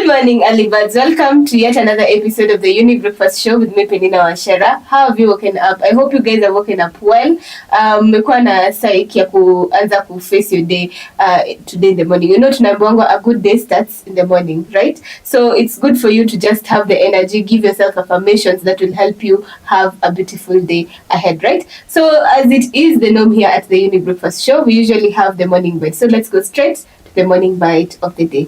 morning, early birds. Welcome to yet another episode of the Younib Breakfast Show with me, Penina Wachera. How have you woken up? I hope you guys have woken up well. Mmekuwa na saiki ya kuanza face your day today in the morning. You know, tunaambiwa a good day starts in the morning, right? So it's good for you to just have the energy, give yourself affirmations that will help you have a beautiful day ahead, right? So as it is the norm here at the Younib Breakfast Show, we usually have the morning bite. So let's go straight to the morning bite of the day.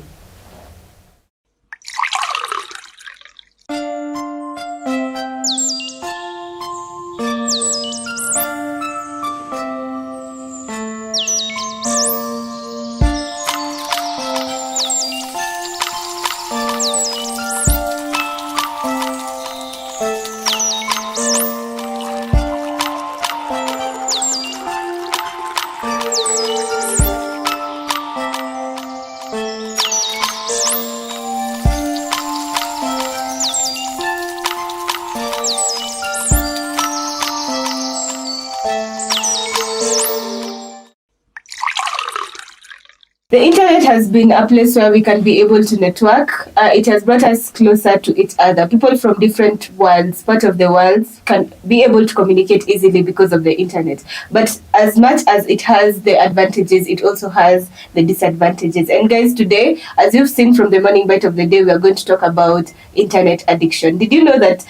The internet has been a place where we can be able to network. It has brought us closer to each other. People from different worlds, part of the world, can be able to communicate easily because of the internet. But as much as it has the advantages, it also has the disadvantages. And guys, today, as you've seen from the morning bite of the day, we are going to talk about internet addiction. Did you know that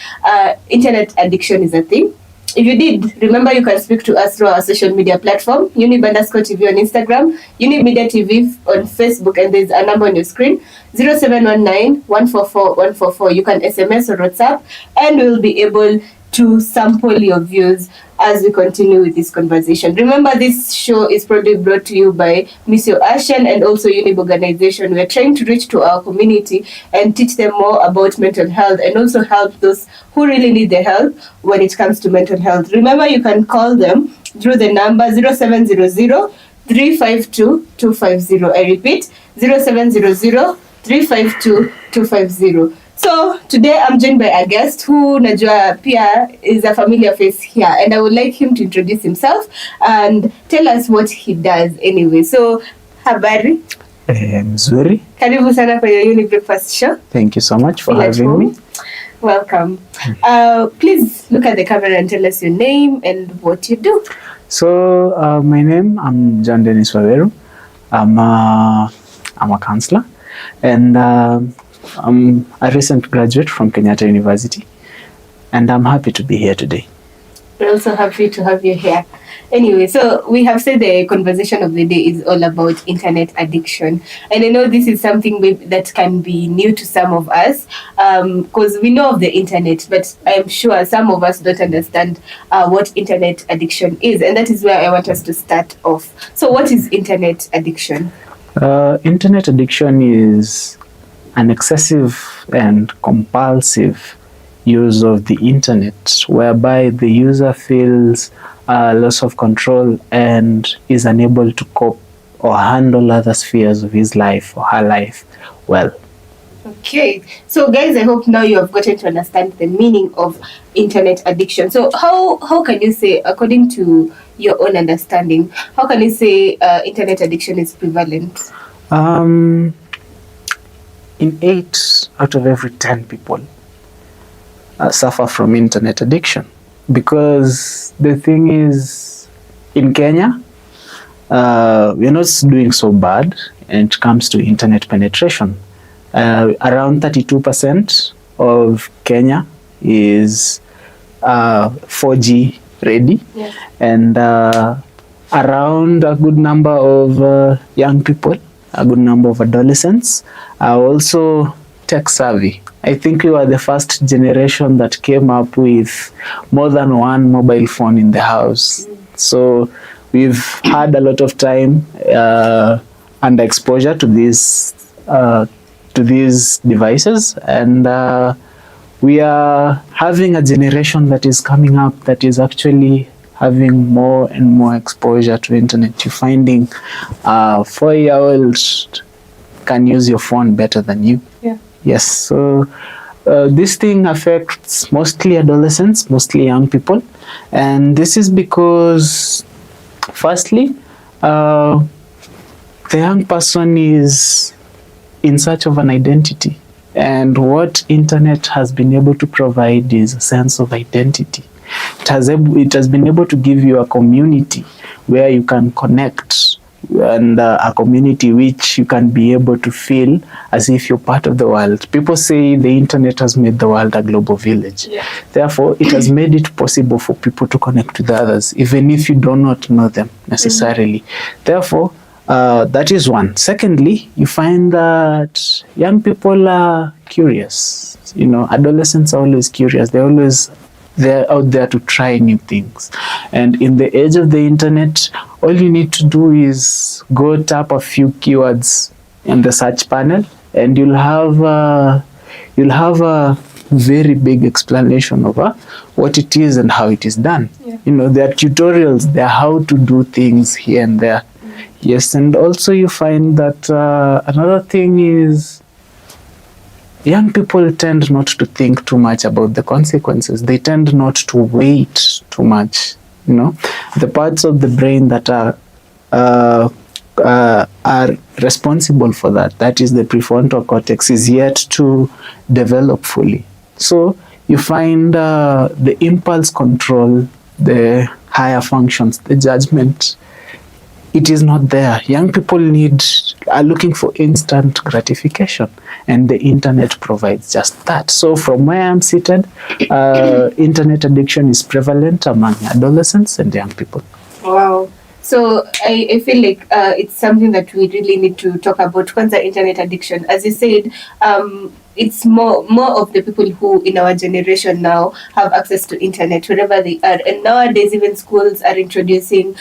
internet addiction is a thing? If you did, remember you can speak to us through our social media platform, Younib_TV on Instagram, Younib Media TV on Facebook, and there's a number on your screen, 0719-144-144. You can SMS or WhatsApp, and we'll be able to sample your views as we continue with this conversation. Remember, this show is probably brought to you by Miss Ashen and also Younib organization. We're trying to reach to our community and teach them more about mental health and also help those who really need the help when it comes to mental health. Remember, you can call them through the number 0700-352-250. I repeat, 0700-352-250. So today I'm joined by a guest who najua pia is a familiar face here, and I would like him to introduce himself and tell us what he does anyway. So habari? Mzuri. Karibu sana kwa Younib Breakfast Show. Thank you so much for having me. Welcome. Please look at the camera and tell us your name and what you do. So my name, I'm John Dennis Waweru. I'm a counselor, and I'm a recent graduate from Kenyatta University, and I'm happy to be here today. We're also happy to have you here. Anyway, so we have said the conversation of the day is all about internet addiction. And I know this is something that can be new to some of us because we know of the internet, but I'm sure some of us don't understand what internet addiction is. And that is where I want us to start off. So what is internet addiction? Internet addiction is an excessive and compulsive use of the internet, whereby the user feels loss of control and is unable to cope or handle other spheres of his life or her life well. Okay, so guys, I hope now you have gotten to understand the meaning of internet addiction. So how can you say, according to your own understanding, how can you say internet addiction is prevalent? In 8 out of every 10 people suffer from internet addiction, because the thing is, in Kenya, we're not doing so bad when it comes to internet penetration. Around 32% of Kenya is 4G ready, yes. And around a good number of young people, a good number of adolescents are also tech savvy. I think we were the first generation that came up with more than one mobile phone in the house. So we've had a lot of time and exposure to these devices, and we are having a generation that is coming up that is actually having more and more exposure to internet. You're finding 4-year-olds can use your phone better than you. Yeah. Yes. So this thing affects mostly adolescents, mostly young people. And this is because, firstly, the young person is in search of an identity. And what internet has been able to provide is a sense of identity. It has been able to give you a community where you can connect, and a community which you can be able to feel as if you're part of the world. People say the internet has made the world a global village. Yeah. Therefore, it has made it possible for people to connect with others, even if you do not know them necessarily. Therefore, that is one. Secondly, you find that young people are curious. Adolescents are always curious. They're out there to try new things. And in the age of the internet, all you need to do is go tap a few keywords in the search panel, and you'll have a very big explanation of what it is and how it is done. Yeah. There are tutorials, there are how to do things here and there. Yes, and also you find that another thing is young people tend not to think too much about the consequences. They tend not to wait too much. The parts of the brain that are responsible for that is the prefrontal cortex, is yet to develop fully. So you find the impulse control, the higher functions, the judgment, it is not there. Young people are looking for instant gratification, and the internet provides just that. So from where I'm seated, internet addiction is prevalent among adolescents and young people. Wow. So I feel like it's something that we really need to talk about. Kwanza, internet addiction, as you said, it's more of the people who in our generation now have access to internet wherever they are, and nowadays even schools are introducing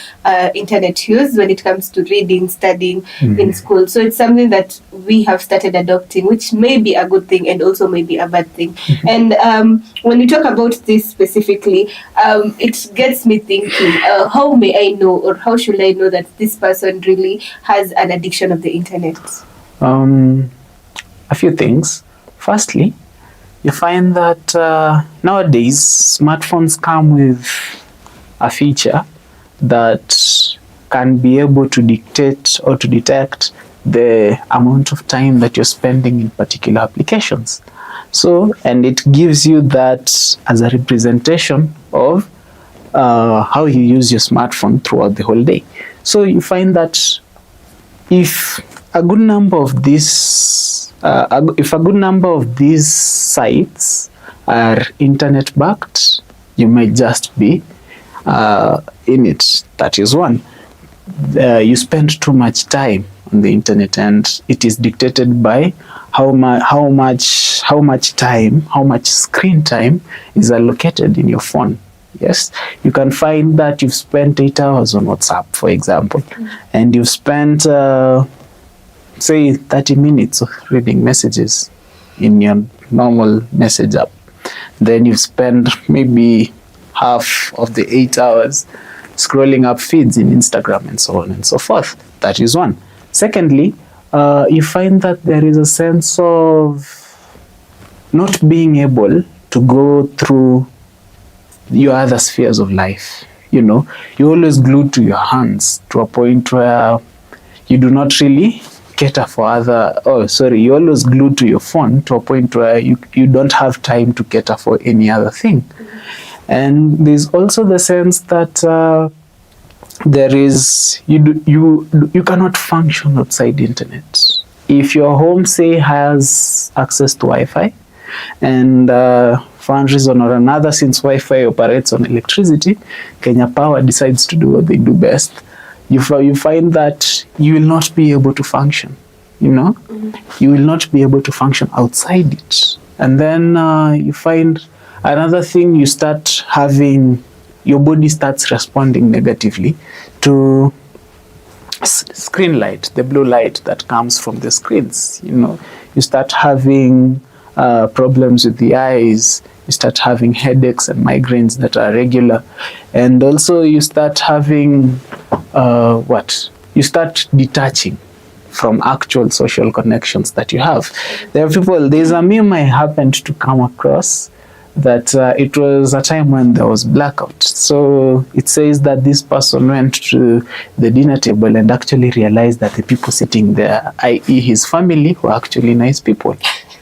internet use when it comes to reading, studying in school. So it's something that we have started adopting, which may be a good thing and also may be a bad thing. And when you talk about this specifically, it gets me thinking, how may I know, or how should I know that this person really has an addiction of the internet? A few things. Firstly, you find that nowadays smartphones come with a feature that can be able to dictate or to detect the amount of time that you're spending in particular applications. So, and it gives you that as a representation of how you use your smartphone throughout the whole day. So you find that if a good number of these sites are internet backed, you might just be in it. That is one. You spend too much time on the internet, and it is dictated by how much screen time is allocated in your phone. Yes, you can find that you've spent 8 hours on WhatsApp, for example, and you've spent say 30 minutes of reading messages in your normal message app. Then you spend maybe half of the 8 hours scrolling up feeds in Instagram and so on and so forth. That is one. Secondly, you find that there is a sense of not being able to go through your other spheres of life. You're always glued to your hands to a point where you do not really cater for you're always glued to your phone to a point where you don't have time to cater for any other thing. And there's also the sense that you cannot function outside the internet. If your home, say, has access to Wi-Fi, and for one reason or another, since Wi-Fi operates on electricity, Kenya Power decides to do what they do best, you find that you will not be able to function. You will not be able to function outside it. And then you find another thing, your body starts responding negatively to screen light, the blue light that comes from the screens. You start having problems with the eyes, you start having headaches and migraines that are regular, and also you start having you start detaching from actual social connections that you have. There's a meme I happened to come across that it was a time when there was blackout. So it says that this person went to the dinner table and actually realized that the people sitting there, i.e. his family, were actually nice people.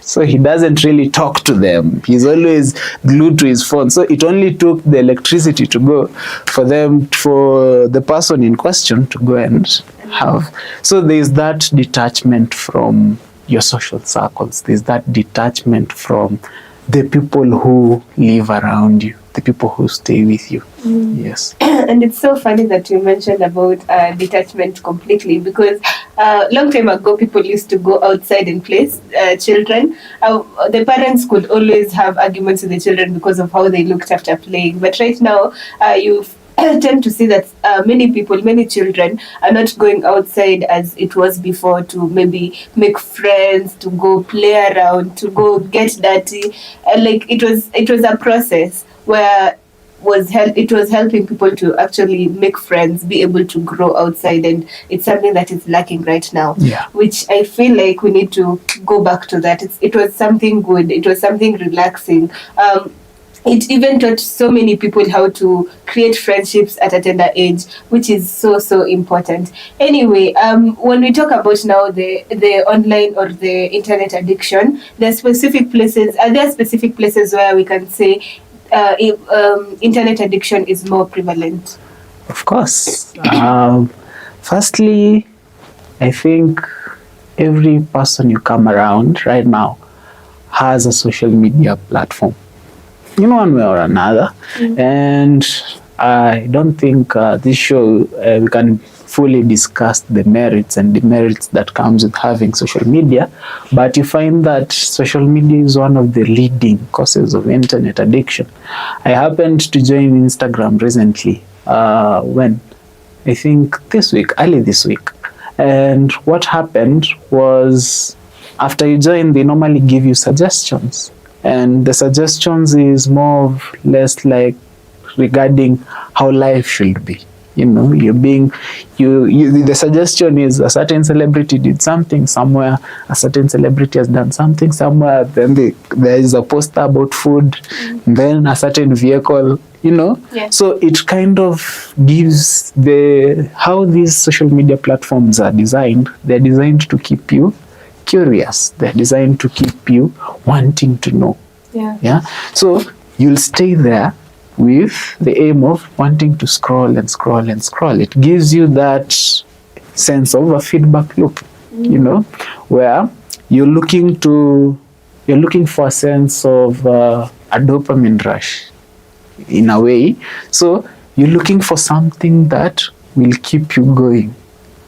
So he doesn't really talk to them. He's always glued to his phone. So it only took the electricity to go for the person in question to go and have. So there's that detachment from your social circles. There's that detachment from the people who live around you, the people who stay with you. Yes. And it's so funny that you mentioned about detachment completely, because long time ago people used to go outside and play. Children, the parents could always have arguments with the children because of how they looked after playing. But right now, you tend to see that many children are not going outside as it was before to maybe make friends, to go play around, to go get dirty. Like it was a process where it was helping people to actually make friends, be able to grow outside, and it's something that is lacking right now. Yeah. Which I feel like we need to go back to that. It was something good. It was something relaxing. It even taught so many people how to create friendships at a tender age, which is so important. Anyway, when we talk about now the online or the internet addiction, there are specific places. Are there specific places where we can say internet addiction is more prevalent? Of course. Firstly, I think every person you come around right now has a social media platform in one way or another. And I don't think this show we can fully discuss the merits and demerits that comes with having social media, but you find that social media is one of the leading causes of internet addiction. I happened to join Instagram recently, when I think early this week. And what happened was, after you join, they normally give you suggestions. And the suggestions is more or less like regarding how life should be. You know, the suggestion is a certain celebrity did something somewhere, a certain celebrity has done something somewhere, then there is a poster about food, then a certain vehicle, you know. Yeah. So it kind of gives how these social media platforms are designed. They're designed to keep you curious. They're designed to keep you wanting to know. Yeah. So you'll stay there with the aim of wanting to scroll and scroll and scroll. It gives you that sense of a feedback loop, you know, where you're looking for a sense of a dopamine rush in a way. So you're looking for something that will keep you going.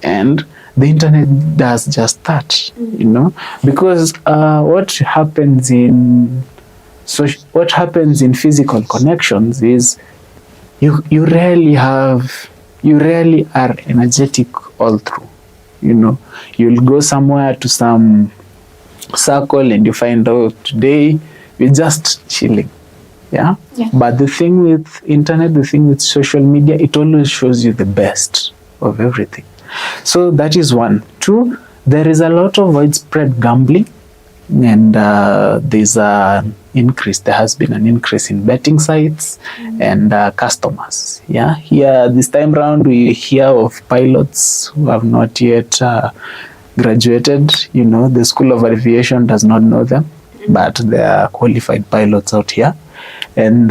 And the internet does just that, you know, because what happens in physical connections is you rarely are energetic all through. You know, you'll go somewhere to some circle and you find out today we're just chilling. Yeah? But the thing with internet, the thing with social media, it always shows you the best of everything. So that is one. Two, there is a lot of widespread gambling, and there has been an increase in betting sites and customers. Yeah, here this time round we hear of pilots who have not yet graduated. You know, the School of Aviation does not know them, but they are qualified pilots out here. And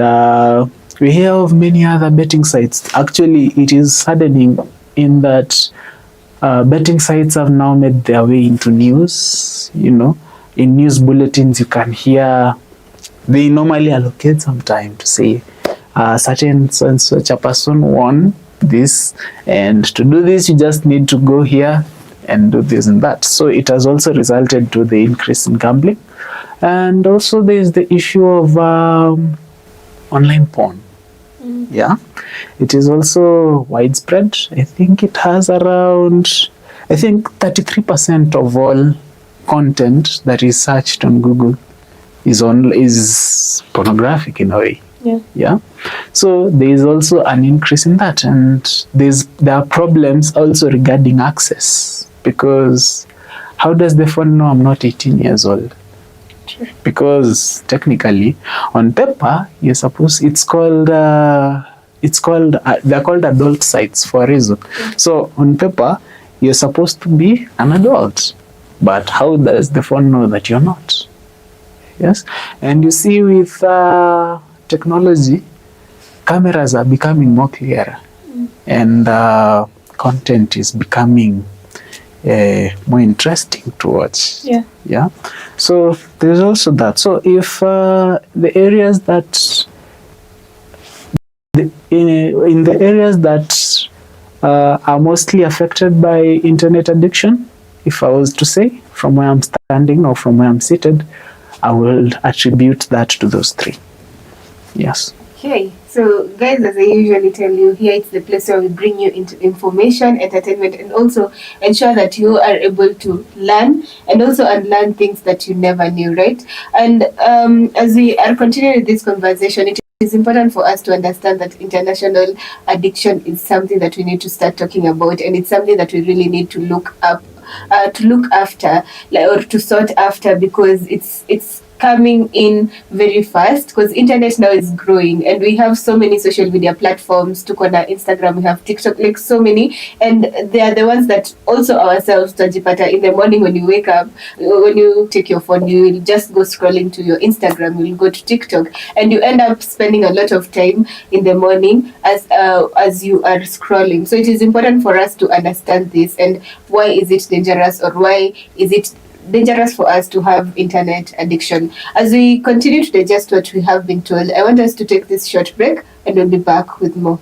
we hear of many other betting sites. Actually, it is saddening in that betting sites have now made their way into news. You know, in news bulletins you can hear, they normally allocate some time to say certain such a person won this, and to do this you just need to go here and do this and that. So it has also resulted to the increase in gambling. And also there is the issue of online porn. Yeah, it is also widespread. I think it has around, 33% of all content that is searched on Google is pornographic in a way. Yeah. So there is also an increase in that, and there are problems also regarding access, because how does the phone know I'm not 18 years old? Because technically, on paper, they're called adult sites for a reason. So on paper, you're supposed to be an adult, but how does the phone know that you're not? Yes, and you see with technology, cameras are becoming more clearer, and content is becoming more interesting to watch. Yeah. So there's also that. So if the areas that in the areas that are mostly affected by internet addiction, if I was to say, from where I'm standing or from where I'm seated, I will attribute that to those three. Yes. Okay, so guys, as I usually tell you, here it's the place where we bring you into information, entertainment, and also ensure that you are able to learn and also unlearn things that you never knew, right? And as we are continuing this conversation, it is important for us to understand that international addiction is something that we need to start talking about, and it's something that we really need to look up, to look after, like, or to sort after, because it's coming in very fast, because internet now is growing and we have so many social media platforms. To corner Instagram, we have TikTok, like so many, and they are the ones that also ourselves tajipata in the morning when you wake up, when you take your phone, you will just go scrolling to your Instagram, you will go to TikTok, and you end up spending a lot of time in the morning as you are scrolling. So it is important for us to understand this, and why is it dangerous, or why is it dangerous for us to have internet addiction. As we continue to digest what we have been told, I want us to take this short break, and we'll be back with more.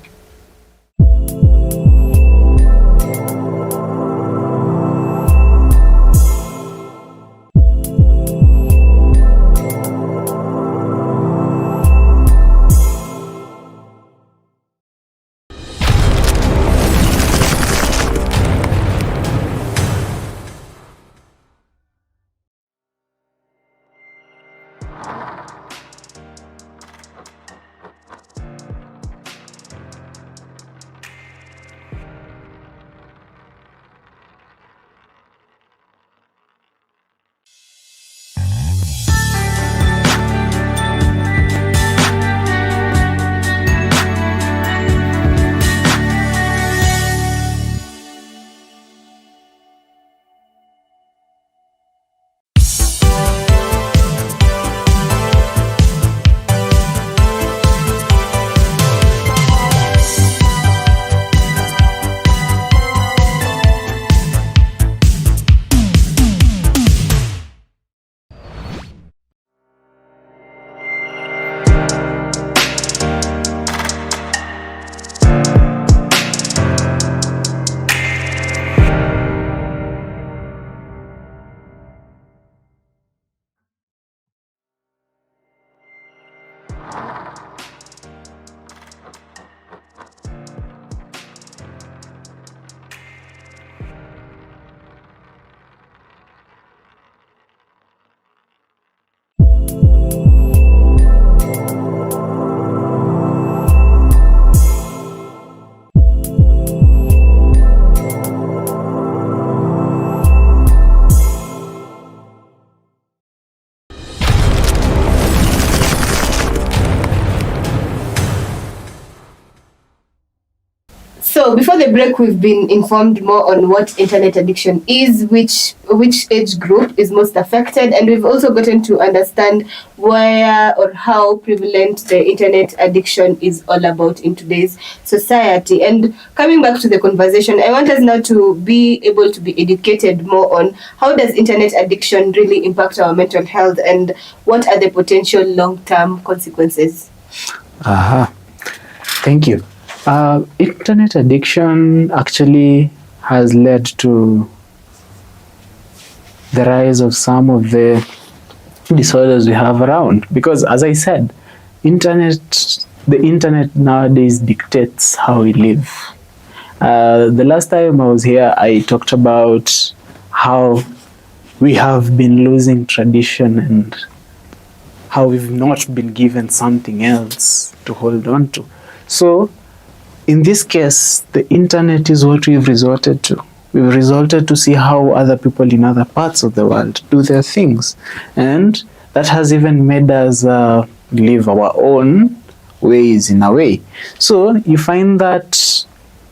So before the break, we've been informed more on what internet addiction is, which age group is most affected, and we've also gotten to understand where or how prevalent the internet addiction is all about in today's society. And coming back to the conversation, I want us now to be able to be educated more on how does internet addiction really impact our mental health, and what are the potential long-term consequences. Thank you. Internet addiction actually has led to the rise of some of the disorders we have around, because as I said, the internet nowadays dictates how we live. The last time I was here, I talked about how we have been losing tradition and how we've not been given something else to hold on to. So in this case, the internet is what we've resorted to. We've resorted to see how other people in other parts of the world do their things. And that has even made us live our own ways in a way. So you find that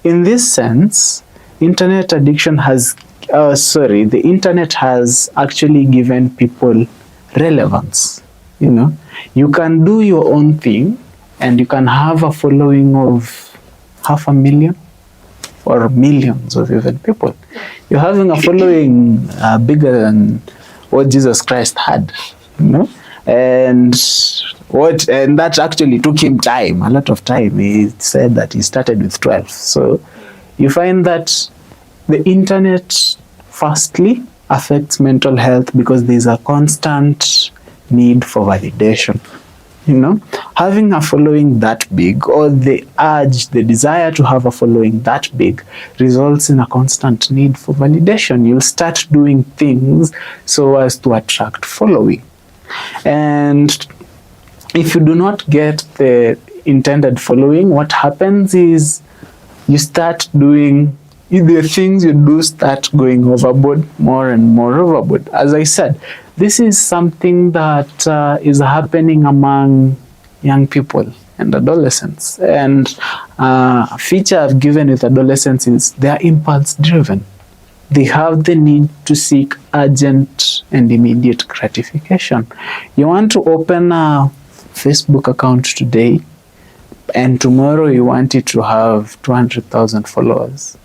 in this sense, internet addiction has, the internet has actually given people relevance. You know, you can do your own thing and you can have a following of 500,000 or millions of even people. You're having a following bigger than what Jesus Christ had, you know, and that actually took him time, a lot of time. He said that he started with 12. So you find that the internet firstly affects mental health because there's a constant need for validation. You know, having a following that big, or the urge, the desire to have a following that big, results in a constant need for validation. You'll start doing things so as to attract following. And if you do not get the intended following, what happens is you start doing the things you do start going overboard, more and more overboard. As I said, this is something that is happening among young people and adolescents. And a feature I've given with adolescents is they're impulse driven. They have the need to seek urgent and immediate gratification. You want to open a Facebook account today, and tomorrow you want it to have 200,000 followers.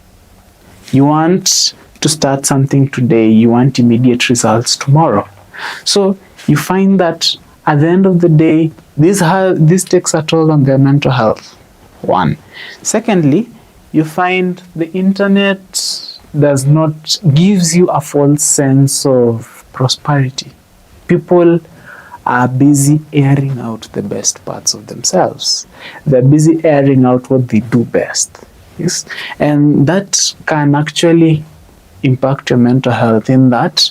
You want to start something today, you want immediate results tomorrow. So you find that at the end of the day, this takes a toll on their mental health. One. Secondly, you find the internet gives you a false sense of prosperity. People are busy airing out the best parts of themselves. They're busy airing out what they do best. Yes? And that can actually impact your mental health in that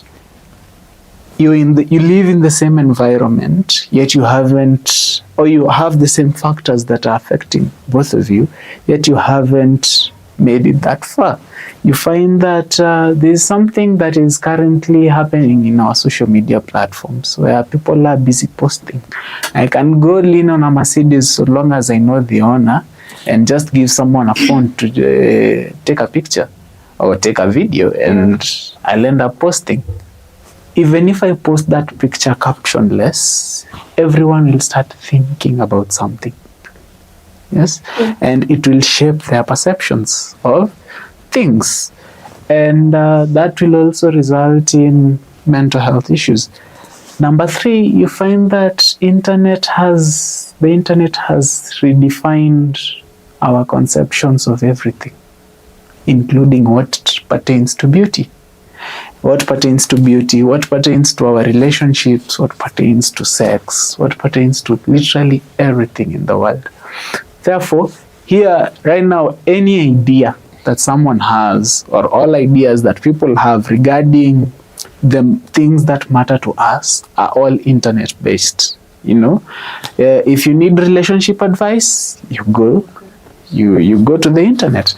you live in the same environment, yet you haven't, or you have the same factors that are affecting both of you, yet you haven't made it that far. You find that there's something that is currently happening in our social media platforms where people are busy posting. I can go lean on a Mercedes so long as I know the owner and just give someone a phone to take a picture or take a video, and I'll end up posting. Even if I post that picture captionless, everyone will start thinking about something. Yes? Yeah. And it will shape their perceptions of things. And that will also result in mental health issues. Number 3, you find that the internet has redefined our conceptions of everything, including what pertains to beauty. What pertains to beauty, what pertains to our relationships, what pertains to sex, what pertains to literally everything in the world. Therefore, here, right now, any idea that someone has, or all ideas that people have regarding the things that matter to us, are all internet-based. You know, if you need relationship advice, you go to the internet.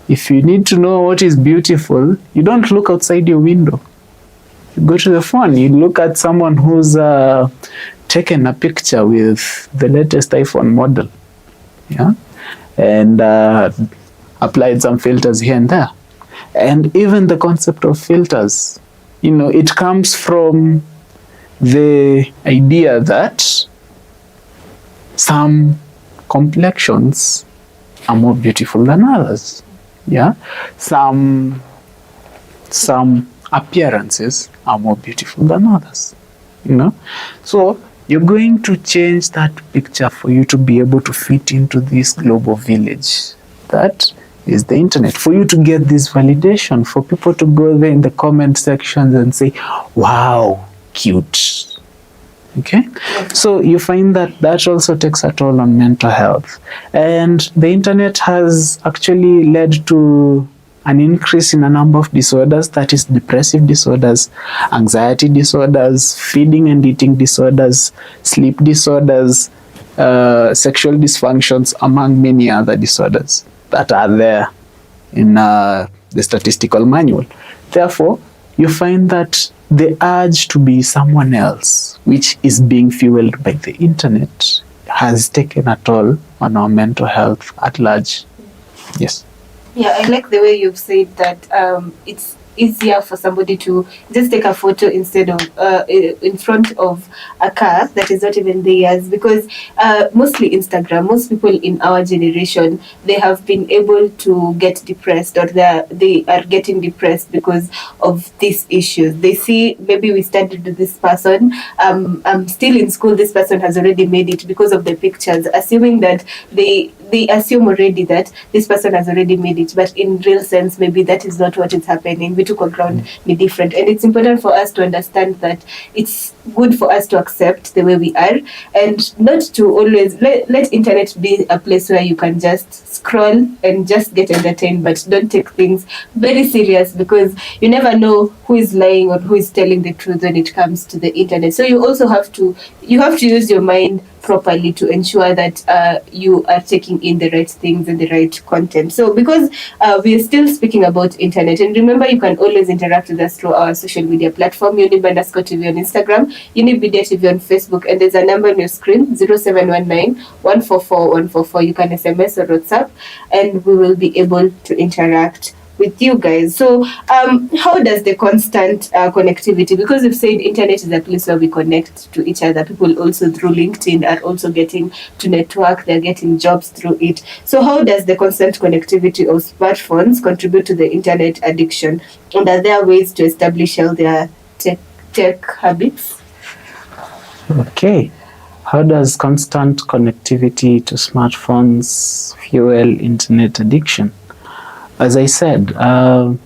If you need to know what is beautiful, you don't look outside your window. You go to the phone, you look at someone who's taken a picture with the latest iPhone model, yeah, and applied some filters here and there. And even the concept of filters, you know, it comes from the idea that some complexions are more beautiful than others. Yeah, some appearances are more beautiful than others. You know, so you're going to change that picture for you to be able to fit into this global village that is the internet. For you to get this validation, for people to go there in the comment sections and say, "Wow, cute." Okay, so you find that also takes a toll on mental health. And the internet has actually led to an increase in a number of disorders, that is depressive disorders, anxiety disorders, feeding and eating disorders, sleep disorders, sexual dysfunctions, among many other disorders that are there in the statistical manual. Therefore, you find that the urge to be someone else, which is being fueled by the internet, has taken a toll on our mental health at large. Yes. Yeah, I like the way you've said that easier for somebody to just take a photo instead of in front of a car that is not even theirs, because mostly Instagram, most people in our generation, they have been able to get depressed, or they are getting depressed because of these issues. They see, maybe we studied with this person, I'm still in school, this person has already made it, because of the pictures, assuming that they assume already that this person has already made it, but in real sense, maybe that is not what is happening. We took a ground be different, and it's important for us to understand that it's good for us to accept the way we are, and not to always let internet be a place where you can just scroll and just get entertained, but don't take things very serious, because you never know who is lying or who is telling the truth when it comes to the internet. So you also have to use your mind properly to ensure that you are taking in the right things and the right content. So because we are still speaking about internet, and remember, you can always interact with us through our social media platform, Younib_TV on Instagram, Younib Media TV on Facebook, and there's a number on your screen, 0719 144 144. You can SMS or WhatsApp, and we will be able to interact with you guys. So how does the constant connectivity, because we've said internet is a place where we connect to each other, people also through LinkedIn are also getting to network, they're getting jobs through it. So how does the constant connectivity of smartphones contribute to the internet addiction, and are there ways to establish healthier tech habits? Okay. How does constant connectivity to smartphones fuel internet addiction? As I said, around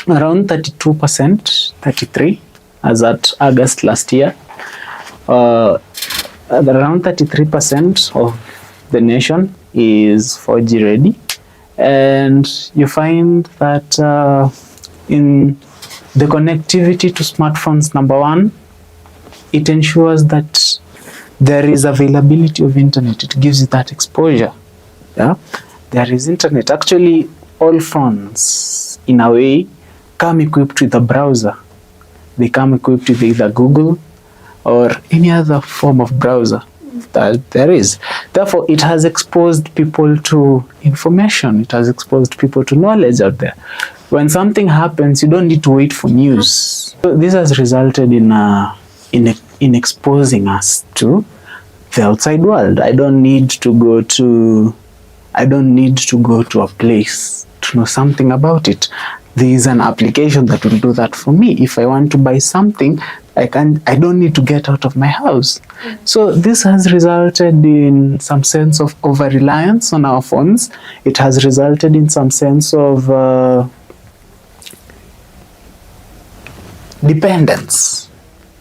32%, 33%, as at August last year, around 33% of the nation is 4G ready. And you find that in the connectivity to smartphones, number one, it ensures that there is availability of internet. It gives you that exposure. Yeah, there is internet. Actually, all phones, in a way, come equipped with a browser. They come equipped with either Google or any other form of browser that there is. Therefore, it has exposed people to information. It has exposed people to knowledge out there. When something happens, you don't need to wait for news. So this has resulted in exposing us to the outside world. I don't need to go to a place to know something about it. There is an application that will do that for me. If I want to buy something, I don't need to get out of my house. So this has resulted in some sense of over-reliance on our phones. It has resulted in some sense of dependence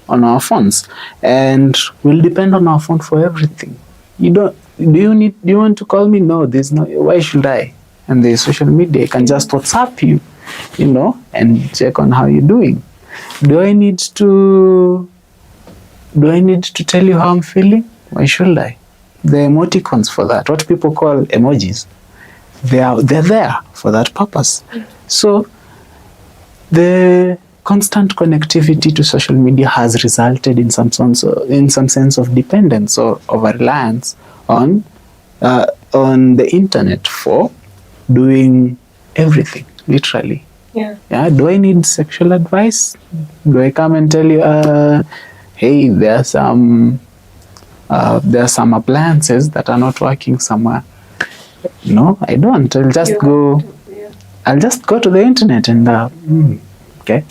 on our phones, and we'll depend on our phone for everything. Do you want to call me? No, there's no, why should I? And there's social media, I can just WhatsApp you, and check on how you're doing. Do I need to tell you how I'm feeling? Why should I? The emoticons for that, what people call emojis, they're there for that purpose. So the constant connectivity to social media has resulted in some sense of dependence or over-reliance on the internet for doing everything, literally. Yeah. Do I need sexual advice? Do I come and tell you, hey, there are some appliances that are not working somewhere? No, I don't. I'll just go to the internet and okay.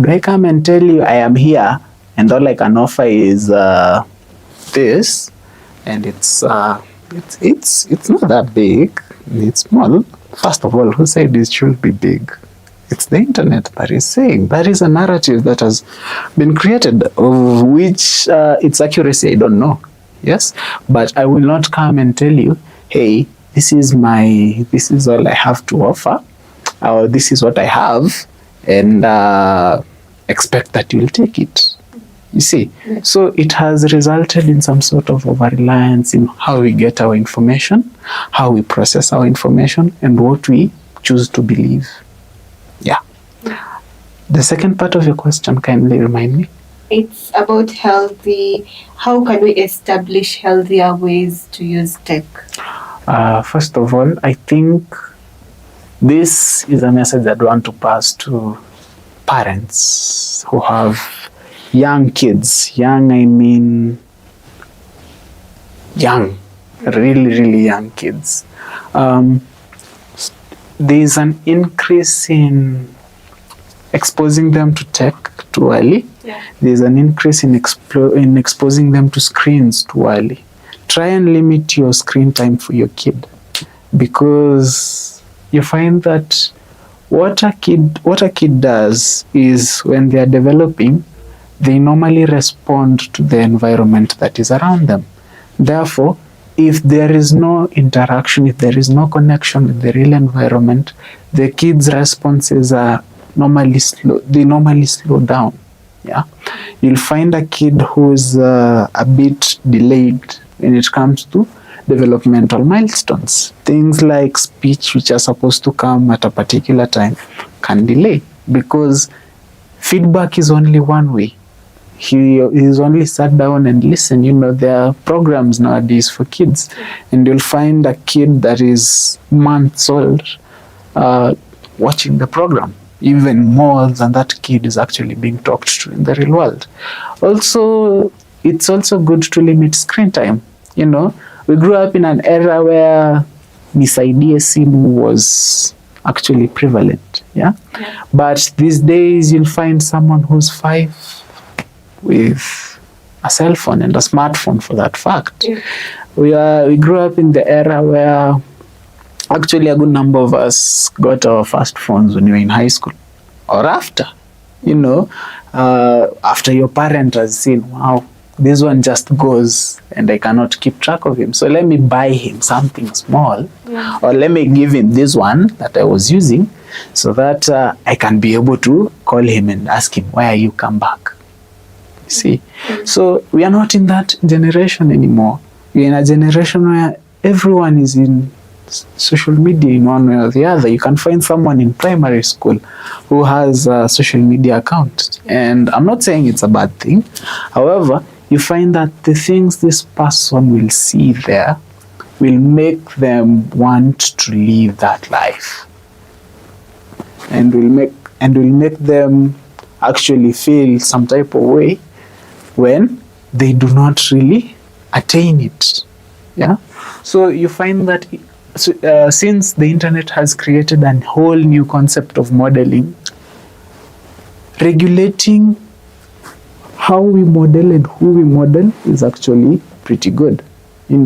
Do I come and tell you I am here and all I can offer is this, and it's not that big, it's small. First of all, who said it should be big? It's the internet that is saying. That is a narrative that has been created, of which its accuracy I don't know. Yes, but I will not come and tell you, hey, this is all I have to offer, or this is what I have, and expect that you'll take it. You see, so it has resulted in some sort of over-reliance in how we get our information, how we process our information, and what we choose to believe. Yeah. The second part of your question, kindly remind me. It's about how can we establish healthier ways to use tech? First of all, I think this is a message that I want to pass to parents who have young kids, young, I mean young, really young kids, there's an increase in exposing them to tech too early. Yeah. There's an increase in exposing them to screens too early. Try and limit your screen time for your kid, because you find that what a kid does is, when they are developing, they normally respond to the environment that is around them. Therefore, if there is no interaction, if there is no connection with the real environment, the kids' responses are normally slow. They normally slow down. Yeah, you'll find a kid who's a bit delayed when it comes to developmental milestones. Things like speech, which are supposed to come at a particular time, can delay, because feedback is only one way. He is only sat down and listened. There are programs nowadays for kids, and you'll find a kid that is months old watching the program, even more than that kid is actually being talked to in the real world. Also, it's also good to limit screen time. We grew up in an era where misaideism was actually prevalent. Yeah? But these days, you'll find someone who's 5 with a cell phone and a smartphone, for that fact. We grew up in the era where actually a good number of us got our first phones when we were in high school or after. After your parent has seen, wow, this one just goes and I cannot keep track of him, so let me buy him something small, or let me give him this one that I was using, so that I can be able to call him and ask him, why are you come back? See, so we are not in that generation anymore. We're in a generation where everyone is in social media in one way or the other. You can find someone in primary school who has a social media account, and I'm not saying it's a bad thing. However, you find that the things this person will see there will make them want to live that life, and will make them actually feel some type of way when they do not really attain it. Yeah. So you find that since the internet has created a whole new concept of modeling, regulating how we model and who we model is actually pretty good. We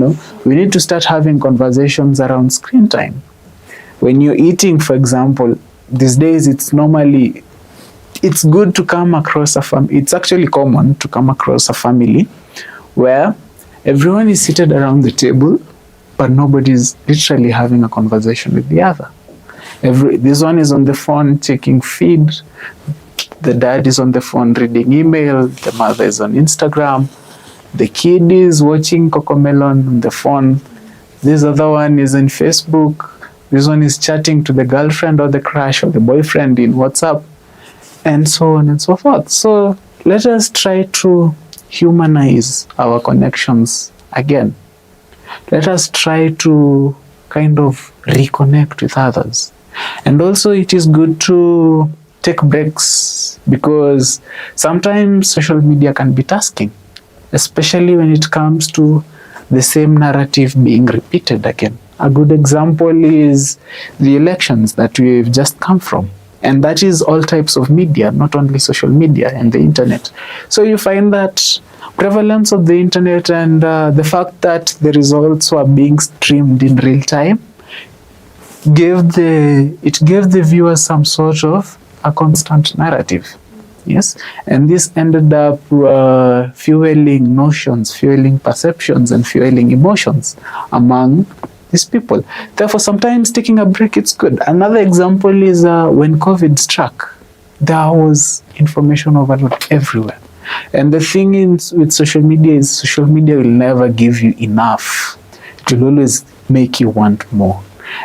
need to start having conversations around screen time. When you're eating, for example, these days it's good to come across it's actually common to come across a family where everyone is seated around the table, but nobody's literally having a conversation with the other. This one is on the phone checking feed, the dad is on the phone reading email, the mother is on Instagram, the kid is watching Cocomelon on the phone, this other one is on Facebook, this one is chatting to the girlfriend or the crush or the boyfriend in WhatsApp, and so on and so forth. So let us try to humanize our connections again. Let us try to kind of reconnect with others. And also it is good to take breaks, because sometimes social media can be tasking, especially when it comes to the same narrative being repeated again. A good example is the elections that we've just come from. And that is all types of media, not only social media and the internet. So you find that prevalence of the internet and the fact that the results were being streamed in real time gave the viewers some sort of a constant narrative. Yes, and this ended up fueling notions, fueling perceptions, and fueling emotions among these people. Therefore, sometimes taking a break, it's good. Another example is when COVID struck, there was information overload everywhere. And the thing is with social media is social media will never give you enough. It will always make you want more.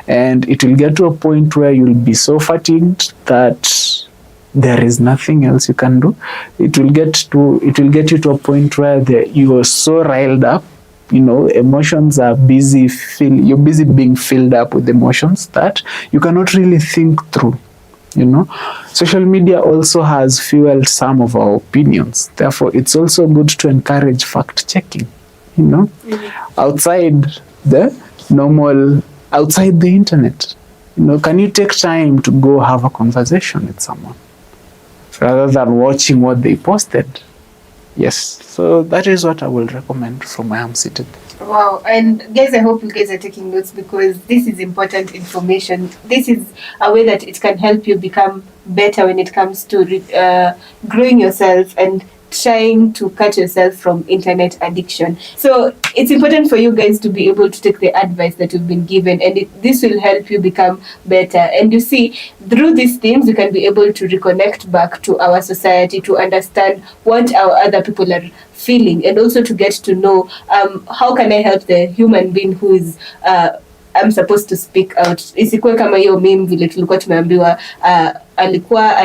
And it will get to a point where you'll be so fatigued that there is nothing else you can do. It will get you to a point where you are so riled up, emotions are you're busy being filled up with emotions that you cannot really think through You know, social media also has fueled some of our opinions. Therefore, it's also good to encourage fact checking, you know, outside the outside the internet. You know, can you take time to go have a conversation with someone rather than watching what they posted? Yes, so that is what I will recommend from where I'm seated. Wow, and guys, I hope you guys are taking notes because this is important information. This is a way that it can help you become better when it comes to growing yourself and trying to cut yourself from internet addiction. So it's important for you guys to be able to take the advice that you've been given, and this will help you become better. And you see, through these things, you can be able to reconnect back to our society, to understand what our other people are feeling, and also to get to know how can I help the human being who is I'm supposed to speak out. Isikuwe kama hiyo meme vile tulikuwa tumeambiwa alikuwa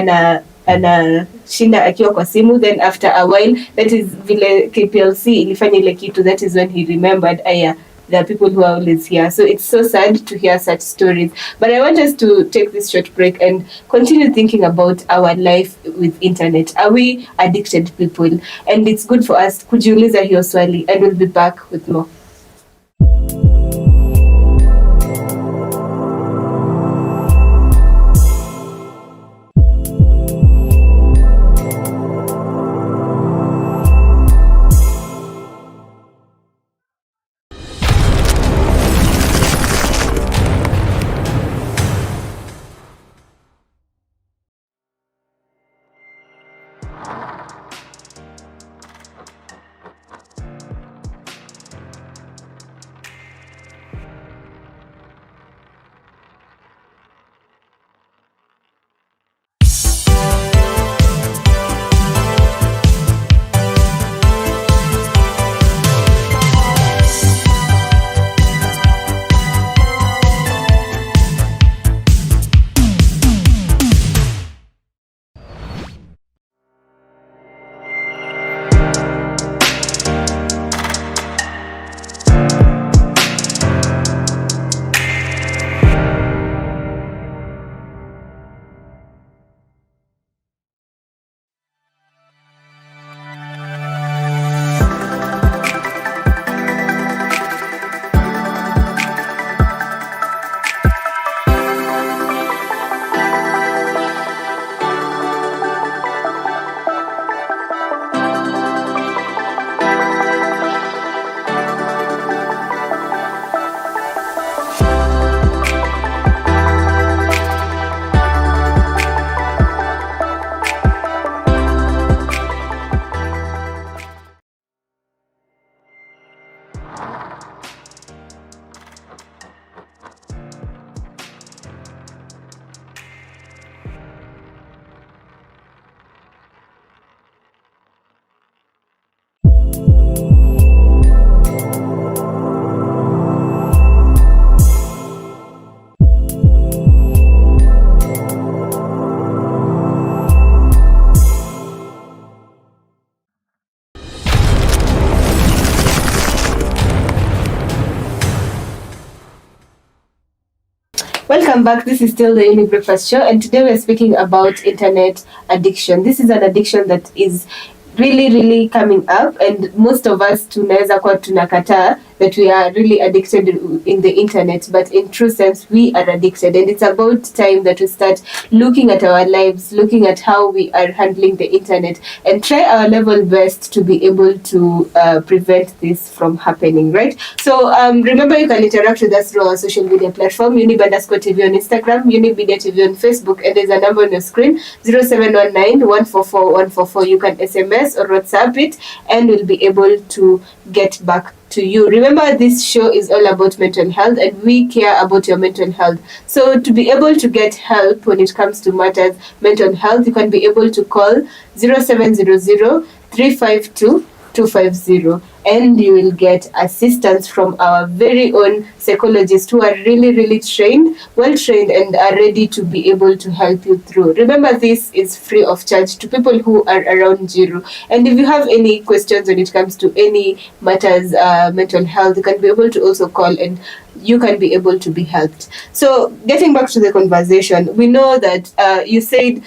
anashinda akiwa kwa simu, then after a while, that is vile KPLC ilifanya ile kitu, that is when he remembered there are people who are always here. So it's so sad to hear such stories. But I want us to take this short break and continue thinking about our life with internet. Are we addicted people? And it's good for us kujiuliza hiyo swali, and we'll be back with more. Welcome back. This is still the Younib Breakfast Show, and today we're speaking about internet addiction. This is an addiction that is really coming up, and most of us tunaweza kuwa tunakataa that we are really addicted in the internet, but in true sense we are addicted, and it's about time that we start looking at our lives, looking at how we are handling the internet, and try our level best to be able to prevent this from happening, right? So remember, you can interact with us through our social media platform, Younib_TV on Instagram, Younib Media TV on Facebook, and there's a number on your screen, 0719 144 144. You can SMS or WhatsApp it, and we'll be able to get back to you. Remember, this show is all about mental health, and we care about your mental health. So to be able to get help when it comes to matters mental health, you can be able to call 0700 352 250, and you will get assistance from our very own psychologists who are really trained, well trained, and are ready to be able to help you through. Remember, this is free of charge to people who are around you. And if you have any questions when it comes to any matters, mental health, you can be able to also call and you can be able to be helped. So getting back to the conversation, we know that you said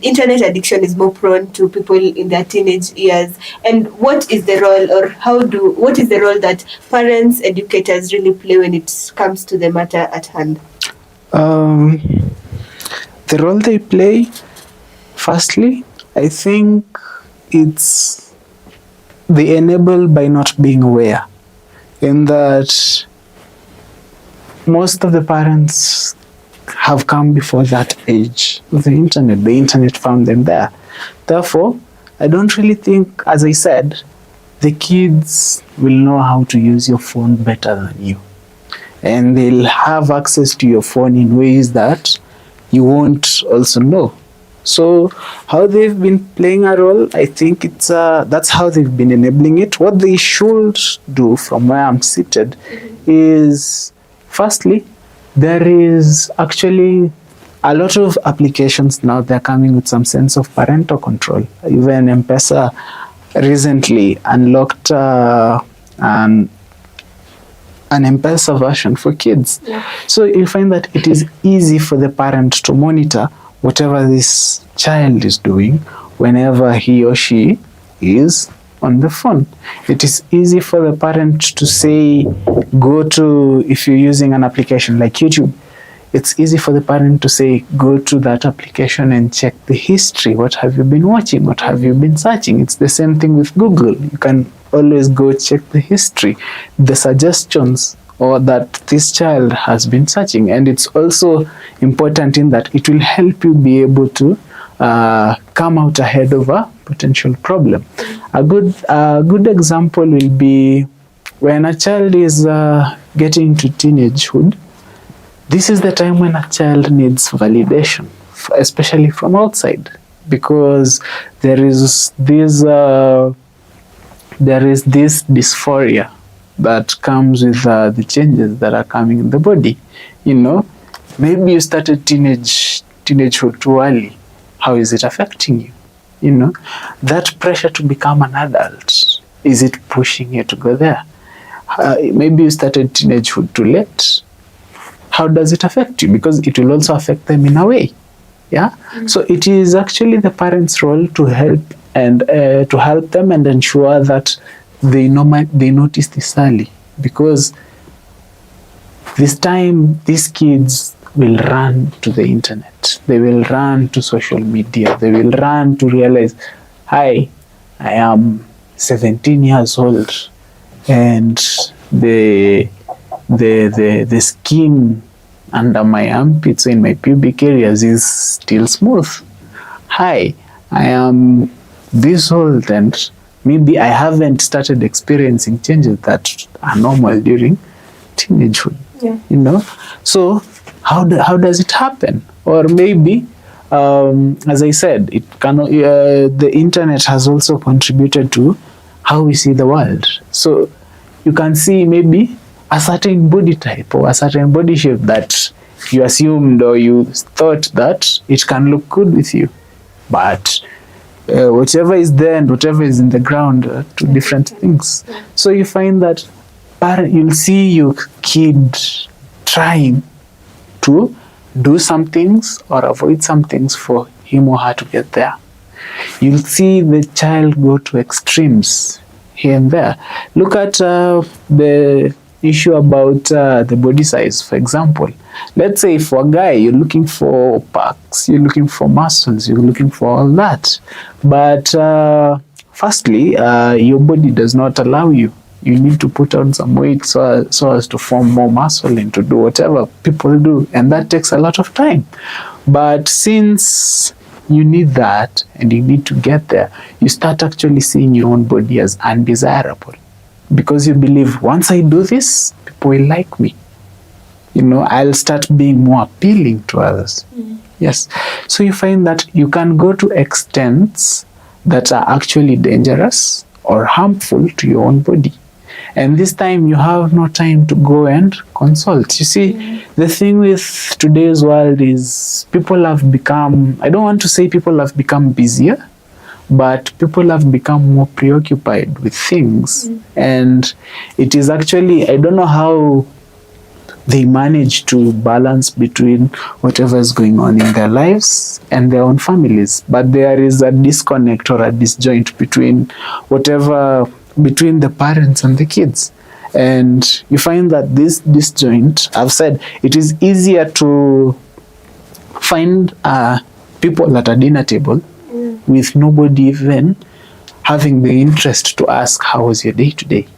internet addiction is more prone to people in their teenage years. And what is the role, or what is the role that parents, educators really play when it comes to the matter at hand? The role they play, firstly, I think it's they enable by not being aware, in that most of the parents have come before that age of the internet. The internet found them there. Therefore, I don't really think, as I said, the kids will know how to use your phone better than you. And they'll have access to your phone in ways that you won't also know. So how they've been playing a role, I think that's how they've been enabling it. What they should do from where I'm seated is, firstly, there is actually a lot of applications now. They're coming with some sense of parental control. Even M-Pesa recently unlocked an M-Pesa version for kids. Yeah. So you find that it is easy for the parent to monitor whatever this child is doing whenever he or she is on the phone. It is easy for the parent to say, go to, if you're using an application like YouTube, it's easy for the parent to say, go to that application and check the history. What have you been watching? What have you been searching? It's the same thing with Google. You can always go check the history, the suggestions, or that this child has been searching. And it's also important in that it will help you be able to come out ahead of a potential problem. A good example will be when a child is getting to teenagehood. This is the time when a child needs validation, especially from outside, because there is this dysphoria that comes with the changes that are coming in the body. You know, maybe you started teenagehood too early. How is it affecting you? You know, that pressure to become an adult, is it pushing you to go there? Maybe you started teenagehood too late. How does it affect you? Because it will also affect them in a way. Yeah. Mm-hmm. So it is actually the parents' role to help them and ensure that they notice this early, because this time these kids will run to the internet. They will run to social media. They will run to realize, hi, I am 17 years old and the skin under my armpits in my pubic areas is still smooth. Hi, I am this old and maybe I haven't started experiencing changes that are normal during teenagehood. Yeah. You know, so how does it happen? Or maybe, as I said, the internet has also contributed to how we see the world. So you can see maybe a certain body type or a certain body shape that you assumed or you thought that it can look good with you, but whatever is there and whatever is in the ground are two different things. So you find that you'll see your kid trying to do some things or avoid some things for him or her to get there. You'll see the child go to extremes here and there. Look at the issue about the body size, for example. Let's say for a guy, you're looking for packs, you're looking for muscles, you're looking for all that. But firstly, your body does not allow you. You need to put on some weight so as to form more muscle and to do whatever people do. And that takes a lot of time. But since you need that and you need to get there, you start actually seeing your own body as undesirable. Because you believe, once I do this, people will like me. You know, I'll start being more appealing to others. Mm. Yes. So you find that you can go to extents that are actually dangerous, or harmful to your own body. And this time you have no time to go and consult. You see, the thing with today's world is people have become, I don't want to say people have become busier, but people have become more preoccupied with things. And it is actually, I don't know how they manage to balance between whatever is going on in their lives and their own families. But there is a disconnect or a disjoint between between the parents and the kids. And you find that this disjoint, I've said, it is easier to find people at a dinner table with nobody even having the interest to ask, how was your day today?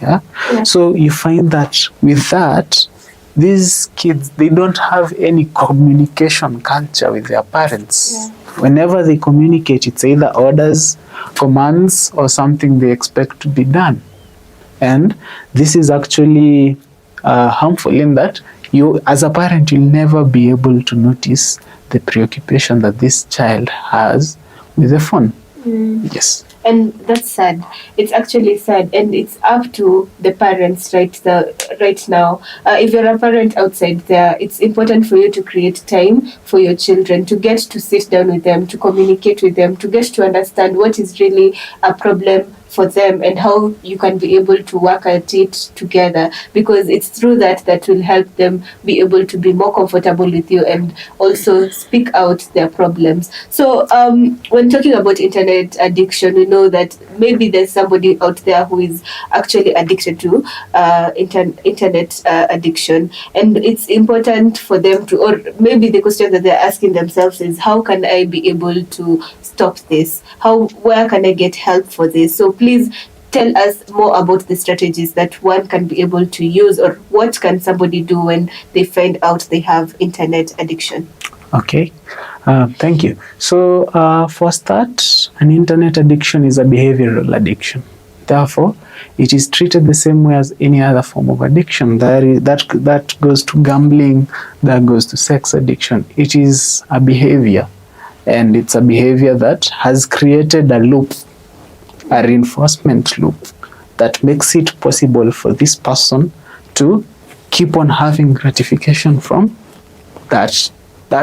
Yeah? So you find that with that, these kids, they don't have any communication culture with their parents. Whenever they communicate, it's either orders, commands, or something they expect to be done. And this is actually harmful in that you, as a parent, you'll never be able to notice the preoccupation that this child has with the phone. Yes. And that's sad. It's actually sad, and it's up to the parents right now. If you're a parent outside there, it's important for you to create time for your children, to get to sit down with them, to communicate with them, to get to understand what is really a problem for them and how you can be able to work at it together, because it's through that will help them be able to be more comfortable with you and also speak out their problems. So when talking about internet addiction, we know that maybe there's somebody out there who is actually addicted to internet addiction, and it's important for them to, or maybe the question that they're asking themselves is, how can I be able to stop this? Where can I get help for this? So please tell us more about the strategies that one can be able to use, or what can somebody do when they find out they have internet addiction? Okay, thank you. So for start, an internet addiction is a behavioral addiction. Therefore, it is treated the same way as any other form of addiction. That goes to gambling, that goes to sex addiction. It is a behavior, and it's a behavior that has created a loop, a reinforcement loop, that makes it possible for this person to keep on having gratification from that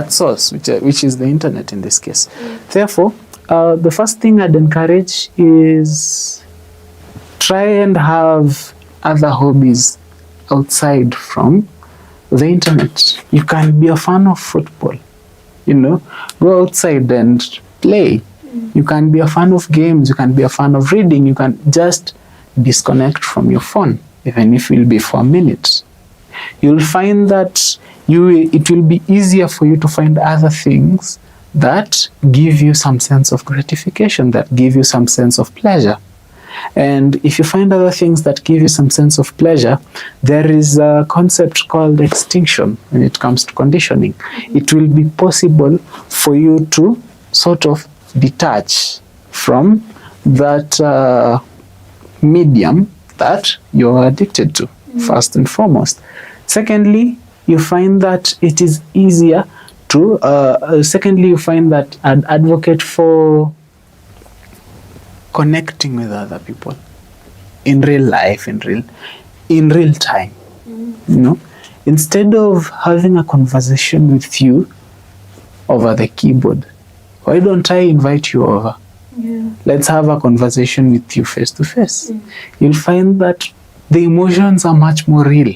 source, which is the internet in this case. Therefore, the first thing I'd encourage is try and have other hobbies outside from the internet. You can be a fan of football, go outside and play. You can be a fan of games, you can be a fan of reading, you can just disconnect from your phone, even if it will be for a minute. You'll find that it will be easier for you to find other things that give you some sense of gratification, that give you some sense of pleasure. And if you find other things that give you some sense of pleasure, there is a concept called extinction when it comes to conditioning. It will be possible for you to sort of detach from that medium that you're addicted to, first and foremost. Secondly, you find that it is easier to, you find that an advocate for connecting with other people in real life, in real time. Instead of having a conversation with you over the keyboard, why don't I invite you over? Let's have a conversation with you face to face. You'll find that the emotions are much more real,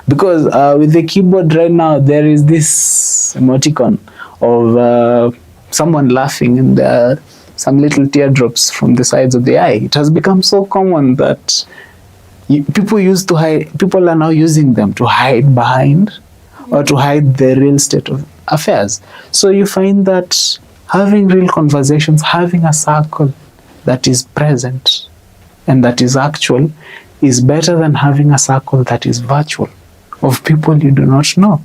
because with the keyboard right now, there is this emoticon of someone laughing, and there are some little teardrops from the sides of the eye. It has become so common that people are now using them to hide behind or to hide the real state of affairs. So you find that having real conversations, having a circle that is present and that is actual, is better than having a circle that is virtual of people you do not know.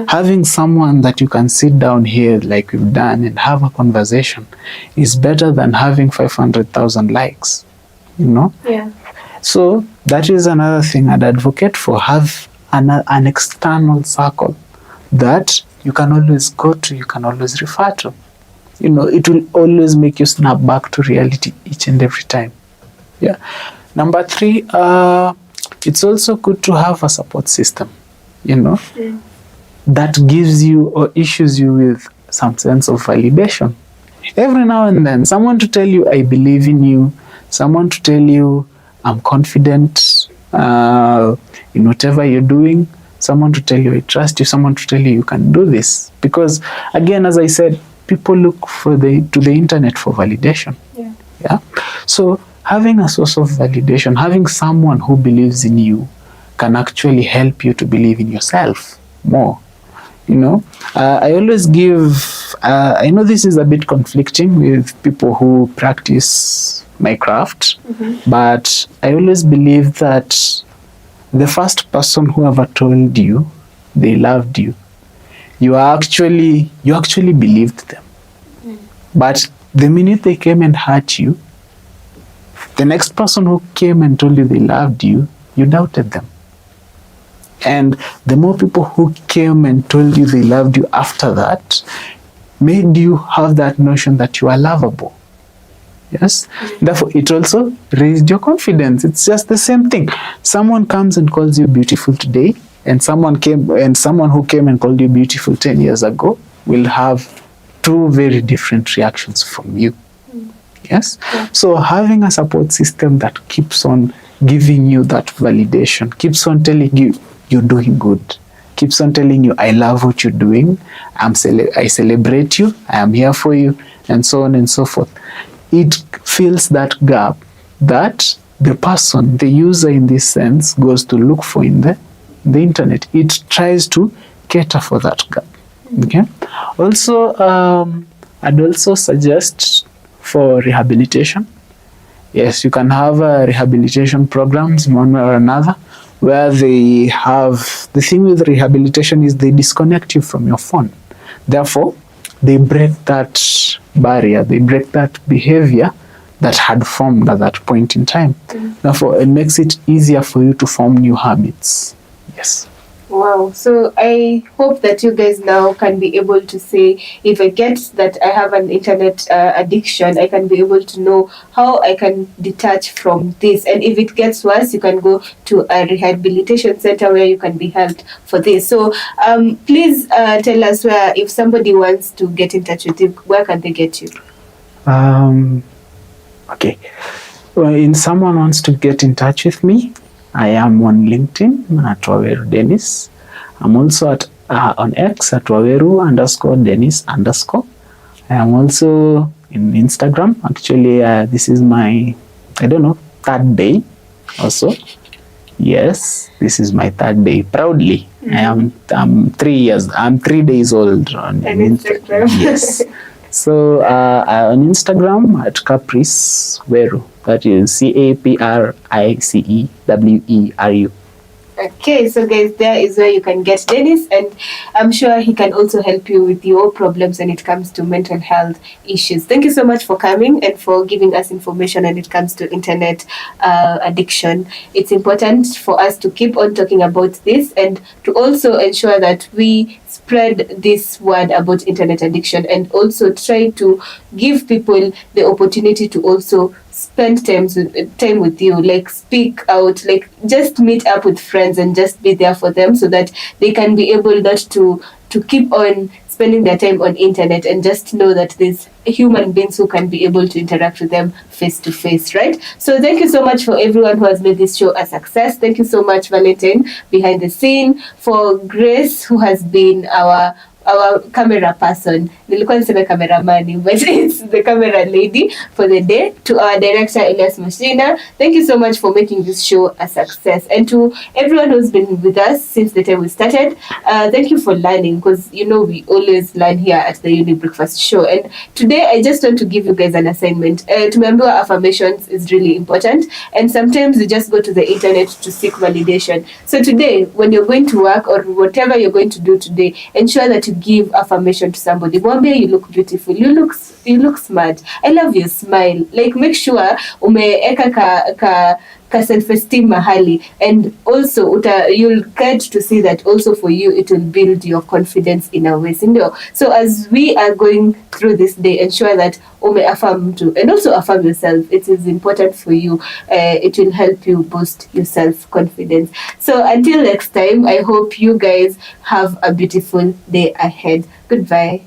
Having someone that you can sit down here like we've done and have a conversation is better than having 500,000 likes. So that is another thing I'd advocate for. Have an external circle that you can always go to, you can always refer to. it will always make you snap back to reality each and every time. Yeah. Number 3, it's also good to have a support system, that gives you or issues you with some sense of validation. Every now and then, someone to tell you, I believe in you, someone to tell you, I'm confident in whatever you're doing, someone to tell you, I trust you, someone to tell you, you can do this. Because, again, as I said, people look to the internet for validation. Yeah. So having a source of validation, having someone who believes in you can actually help you to believe in yourself more. I always give, I know this is a bit conflicting with people who practice my craft, but I always believe that the first person who ever told you they loved you, you actually believed them. But the minute they came and hurt you, the next person who came and told you they loved you, you doubted them. And the more people who came and told you they loved you after that, made you have that notion that you are lovable. Yes? Therefore, it also raised your confidence. It's just the same thing. Someone comes and calls you beautiful today, and someone who came and called you beautiful 10 years ago will have 2 very different reactions from you. Yes? So having a support system that keeps on giving you that validation, keeps on telling you you're doing good, keeps on telling you I love what you're doing, I celebrate you, I am here for you, and so on and so forth. It fills that gap that the person, the user in this sense, goes to look for in the internet. It tries to cater for that gap. Okay. Also, I'd also suggest for rehabilitation. Yes, you can have rehabilitation programs one way or another, where they have, the thing with rehabilitation is they disconnect you from your phone. Therefore, they break that barrier, they break that behavior that had formed at that point in time. Therefore, it makes it easier for you to form new habits. Yes. Wow. So I hope that you guys now can be able to say, if I get that I have an internet addiction, I can be able to know how I can detach from this. And if it gets worse, you can go to a rehabilitation center where you can be helped for this. So please tell us where, if somebody wants to get in touch with you, where can they get you? Okay. Well, if someone wants to get in touch with me, I am on LinkedIn at Waweru Dennis. I'm also at on X at Waweru_Dennis_. I am also in Instagram. Actually, this is my, 3rd day also. Yes, this is my 3rd day. Proudly. I'm 3 days old on Instagram. Yes. So on Instagram at Caprice Weru. That is CAPRICEWERU. Okay, so guys, there is where you can get Dennis, and I'm sure he can also help you with your problems when it comes to mental health issues. Thank you so much for coming and for giving us information when it comes to internet addiction. It's important for us to keep on talking about this and to also ensure that we spread this word about internet addiction, and also try to give people the opportunity to also spend time with you, like speak out, like just meet up with friends and just be there for them, so that they can be able not to keep on spending their time on internet, and just know that there's human beings who can be able to interact with them face to face, right? So thank you so much for everyone who has made this show a success. Thank you so much, Valentine, behind the scene, for Grace, who has been our camera person. Nilikuwa niseme cameraman, but it's the camera lady for the day. To our director, Elias Mashina, thank you so much for making this show a success. And to everyone who's been with us since the time we started, thank you for learning, because we always learn here at the Younib Breakfast Show. And today I just want to give you guys an assignment. To remember, affirmations is really important, and sometimes you just go to the internet to seek validation. So today, when you're going to work or whatever you're going to do today, ensure that you give affirmation to somebody, mwambie you look beautiful, you look smart, I love your smile. Like make sure umeeka ka self-esteem mahali, and also you'll get to see that also for you it will build your confidence in a way, sindio? So as we are going through this day, ensure that affirm too, and also affirm yourself. It is important for you. It will help you boost your self-confidence. So until next time, I hope you guys have a beautiful day ahead. Goodbye.